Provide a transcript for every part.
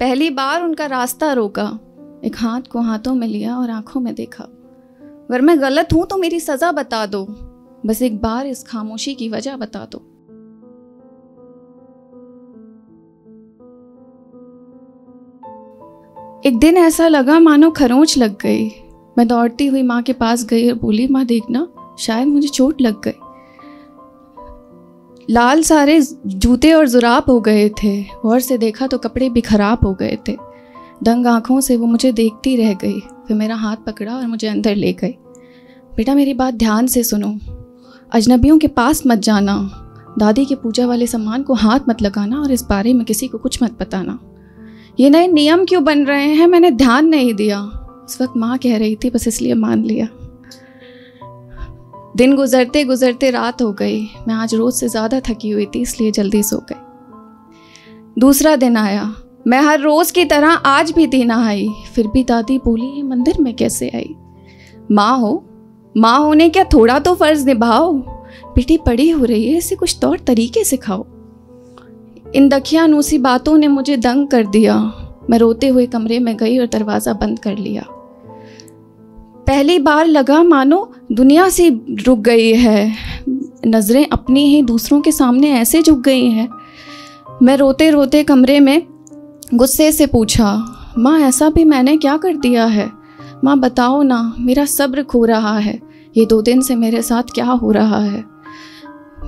पहली बार उनका रास्ता रोका, एक हाथ को हाथों में लिया और आंखों में देखा। अगर मैं गलत हूं तो मेरी सजा बता दो, बस एक बार इस खामोशी की वजह बता दो। एक दिन ऐसा लगा मानो खरोंच लग गई। मैं दौड़ती हुई माँ के पास गई और बोली, माँ देखना, शायद मुझे चोट लग गई। लाल सारे जूते और जुराब हो गए थे। गौर से देखा तो कपड़े भी खराब हो गए थे। दंग आंखों से वो मुझे देखती रह गई, फिर मेरा हाथ पकड़ा और मुझे अंदर ले गई। बेटा मेरी बात ध्यान से सुनो, अजनबियों के पास मत जाना, दादी के पूजा वाले सामान को हाथ मत लगाना और इस बारे में किसी को कुछ मत बताना। ये नए नियम क्यों बन रहे हैं, मैंने ध्यान नहीं दिया। उस वक्त माँ कह रही थी, बस इसलिए मान लिया। दिन गुजरते गुजरते रात हो गई। मैं आज रोज से ज़्यादा थकी हुई थी, इसलिए जल्दी सो गई। दूसरा दिन आया। मैं हर रोज़ की तरह आज भी दिन आई। फिर भी दादी बोली, ये मंदिर में कैसे आई? माँ हो, माँ होने क्या थोड़ा तो फ़र्ज़ निभाओ। बेटी बड़ी हो रही है, इसे कुछ तौर तरीके सिखाओ। इन दखियानूसी बातों ने मुझे दंग कर दिया। मैं रोते हुए कमरे में गई और दरवाज़ा बंद कर लिया। पहली बार लगा मानो दुनिया से रुक गई है, नज़रें अपनी ही दूसरों के सामने ऐसे झुक गई हैं। मैं रोते रोते कमरे में गुस्से से पूछा, माँ ऐसा भी मैंने क्या कर दिया है? माँ बताओ ना, मेरा सब्र खो रहा है। ये 2 दिन से मेरे साथ क्या हो रहा है?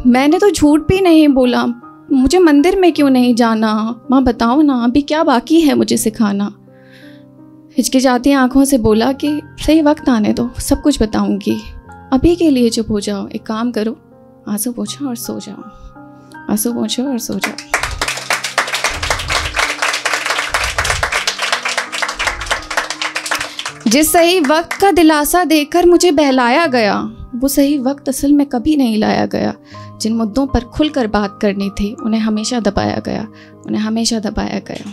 मैंने तो झूठ भी नहीं बोला, मुझे मंदिर में क्यों नहीं जाना? माँ बताओ ना, अभी क्या बाकी है मुझे सिखाना? हिचकिचाती आंखों से बोला कि सही वक्त आने दो, सब कुछ बताऊंगी। अभी के लिए चुप हो जाओ। एक काम करो, आंसू पोंछो और सो जाओ। आंसू पोंछो और सो जाओ। जिस सही वक्त का दिलासा देकर मुझे बहलाया गया, वो सही वक्त असल में कभी नहीं लाया गया। जिन मुद्दों पर खुलकर बात करनी थी, उन्हें हमेशा दबाया गया, उन्हें हमेशा दबाया गया।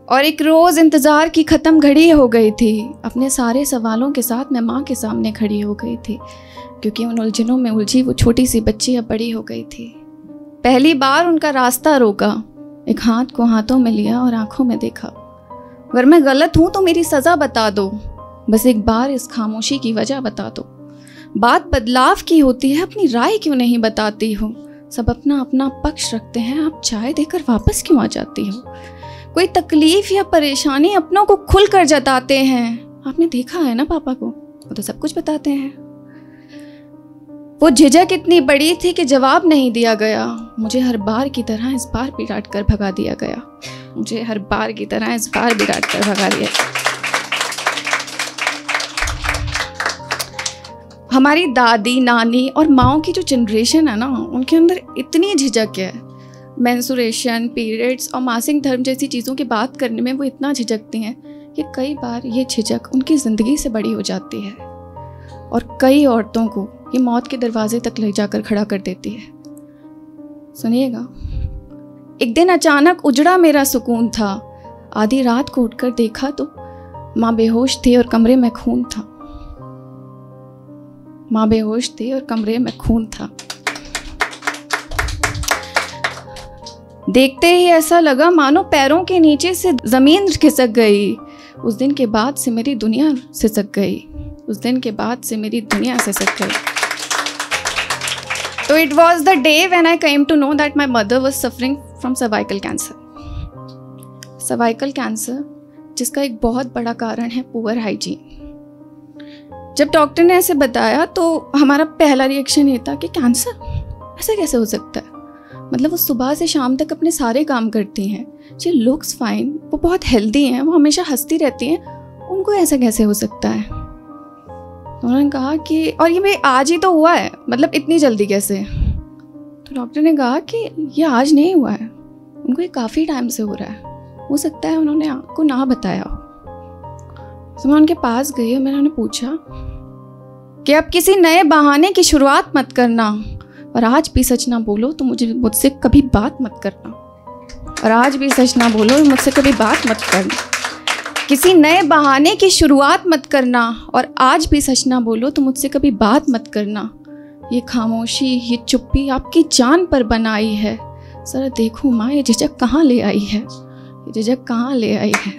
और एक रोज़ इंतज़ार की ख़त्म घड़ी हो गई थी। अपने सारे सवालों के साथ मैं माँ के सामने खड़ी हो गई थी, क्योंकि उन उलझनों में उलझी वो छोटी सी बच्ची अब बड़ी हो गई थी। पहली बार उनका रास्ता रोका, एक हाथ को हाथों में लिया और आंखों में देखा। अगर मैं गलत हूँ तो मेरी सज़ा बता दो, बस एक बार इस खामोशी की वजह बता दो। बात बदलाव की होती है, अपनी राय क्यों नहीं बताती हो? सब अपना अपना पक्ष रखते हैं, आप चाय देकर वापस क्यों आ जाती हो? कोई तकलीफ या परेशानी अपनों को खुलकर जताते हैं। आपने देखा है ना पापा को, वो तो सब कुछ बताते हैं। वो झिझक इतनी बड़ी थी कि जवाब नहीं दिया गया। मुझे हर बार की तरह इस बार भी डांट कर भगा दिया गया। मुझे हर बार की तरह इस बार भी डांट कर भगा दिया। हमारी दादी, नानी और माओ की जो जनरेशन है ना, उनके अंदर इतनी झिझक है। मेंस्ट्रुएशन, पीरियड्स और मासिक धर्म जैसी चीज़ों की बात करने में वो इतना झिझकती हैं कि कई बार ये झिझक उनकी ज़िंदगी से बड़ी हो जाती है और कई औरतों को ये मौत के दरवाजे तक ले जाकर खड़ा कर देती है। सुनिएगा, एक दिन अचानक उजड़ा मेरा सुकून था। आधी रात को उठकर देखा तो माँ बेहोश थी और कमरे में खून था। माँ बेहोश थी और कमरे में खून था। देखते ही ऐसा लगा मानो पैरों के नीचे से ज़मीन खिसक गई। उस दिन के बाद से मेरी दुनिया सिसक गई। उस दिन के बाद से मेरी दुनिया सिसक गई। तो it was the day when I came to know that my mother was suffering from cervical cancer. Cervical cancer जिसका एक बहुत बड़ा कारण है पुअर हाइजीन। जब डॉक्टर ने ऐसे बताया तो हमारा पहला रिएक्शन ये था कि कैंसर ऐसा कैसे हो सकता है? मतलब वो सुबह से शाम तक अपने सारे काम करती हैं, शी लुक्स फाइन, वो बहुत हेल्दी हैं, वो हमेशा हंसती रहती हैं, उनको ऐसा कैसे हो सकता है? तो उन्होंने कहा कि और ये भाई आज ही तो हुआ है, मतलब इतनी जल्दी कैसे? तो डॉक्टर ने कहा कि ये आज नहीं हुआ है, उनको ये काफ़ी टाइम से हो रहा है, हो सकता है उन्होंने आपको ना बताया हो। तो मैं उनके पास गई और मैंने उन्हें पूछा कि अब किसी नए बहाने की शुरुआत मत करना और आज भी सच ना बोलो तो मुझसे कभी बात मत करना। और आज भी सच ना बोलो, मुझसे कभी बात मत करना। किसी नए बहाने की शुरुआत मत करना और आज भी सच ना बोलो तो मुझसे कभी बात मत करना। ये खामोशी, ये चुप्पी आपकी जान पर बनाई है। ज़रा देखो माँ, ये झिझक कहाँ ले आई है, ये झिझक कहाँ ले आई है।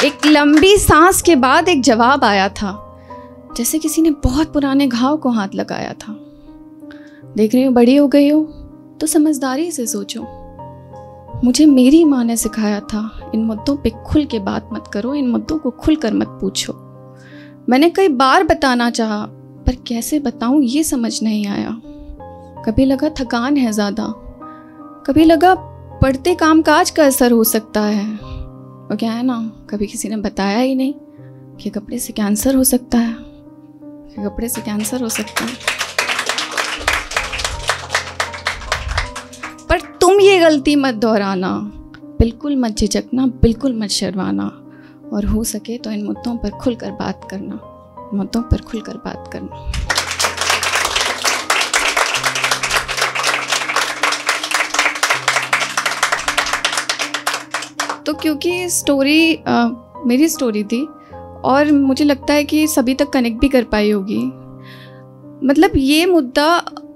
एक लंबी सांस के बाद एक जवाब आया था, जैसे किसी ने बहुत पुराने घाव को हाथ लगाया था। देख रही हो बड़ी हो गई हो तो समझदारी से सोचो। मुझे मेरी माँ ने सिखाया था, इन मुद्दों पे खुल के बात मत करो, इन मुद्दों को खुल कर मत पूछो। मैंने कई बार बताना चाहा, पर कैसे बताऊं ये समझ नहीं आया। कभी लगा थकान है ज़्यादा, कभी लगा पढ़ते कामकाज का असर हो सकता है। और क्या है ना, कभी किसी ने बताया ही नहीं कि कपड़े से कैंसर हो सकता है, कि कपड़े से कैंसर हो सकता है। पर तुम ये गलती मत दोहराना, बिल्कुल मत झिझकना, बिल्कुल मत शर्माना, और हो सके तो इन मुद्दों पर खुलकर बात करना, मुद्दों पर खुलकर बात करना। तो क्योंकि स्टोरी मेरी स्टोरी थी और मुझे लगता है कि सभी तक कनेक्ट भी कर पाई होगी। मतलब ये मुद्दा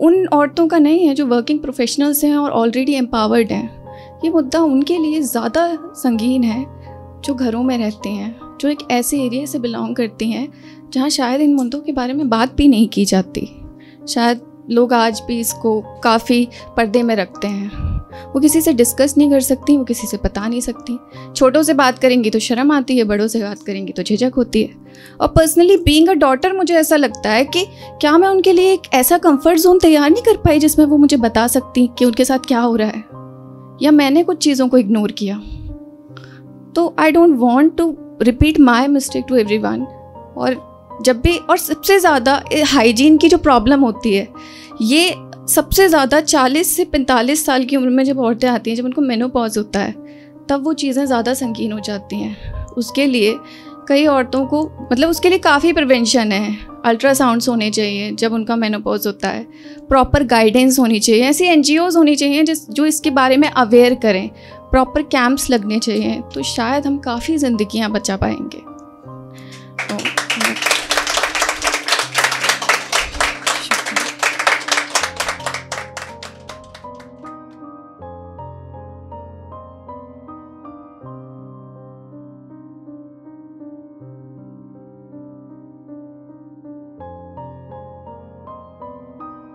उन औरतों का नहीं है जो वर्किंग प्रोफेशनल्स हैं और ऑलरेडी एम्पावर्ड हैं। ये मुद्दा उनके लिए ज़्यादा संगीन है जो घरों में रहते हैं, जो एक ऐसे एरिया से बिलोंग करती हैं जहाँ शायद इन मुद्दों के बारे में बात भी नहीं की जाती। शायद लोग आज भी इसको काफ़ी पर्दे में रखते हैं। वो किसी से डिस्कस नहीं कर सकती, वो किसी से बता नहीं सकती। छोटों से बात करेंगी तो शर्म आती है, बड़ों से बात करेंगी तो झिझक होती है। और पर्सनली बीइंग अ डॉटर मुझे ऐसा लगता है कि क्या मैं उनके लिए एक ऐसा कंफर्ट जोन तैयार नहीं कर पाई जिसमें वो मुझे बता सकती कि उनके साथ क्या हो रहा है, या मैंने कुछ चीज़ों को इग्नोर किया। तो I don't want to repeat my mistake to everyone. और जब भी, और सबसे ज़्यादा हाइजीन की जो प्रॉब्लम होती है, ये सबसे ज़्यादा 40 से 45 साल की उम्र में जब औरतें आती हैं, जब उनको मेनोपॉज होता है, तब वो चीज़ें ज़्यादा संगीन हो जाती हैं। उसके लिए कई औरतों को, मतलब उसके लिए काफ़ी प्रिवेंशन है। अल्ट्रासाउंड्स होने चाहिए जब उनका मेनोपॉज होता है, प्रॉपर गाइडेंस होनी चाहिए, ऐसी NGOs होनी चाहिए जो इसके बारे में अवेयर करें, प्रॉपर कैंप्स लगने चाहिए, तो शायद हम काफ़ी ज़िंदगियाँ बचा पाएंगे।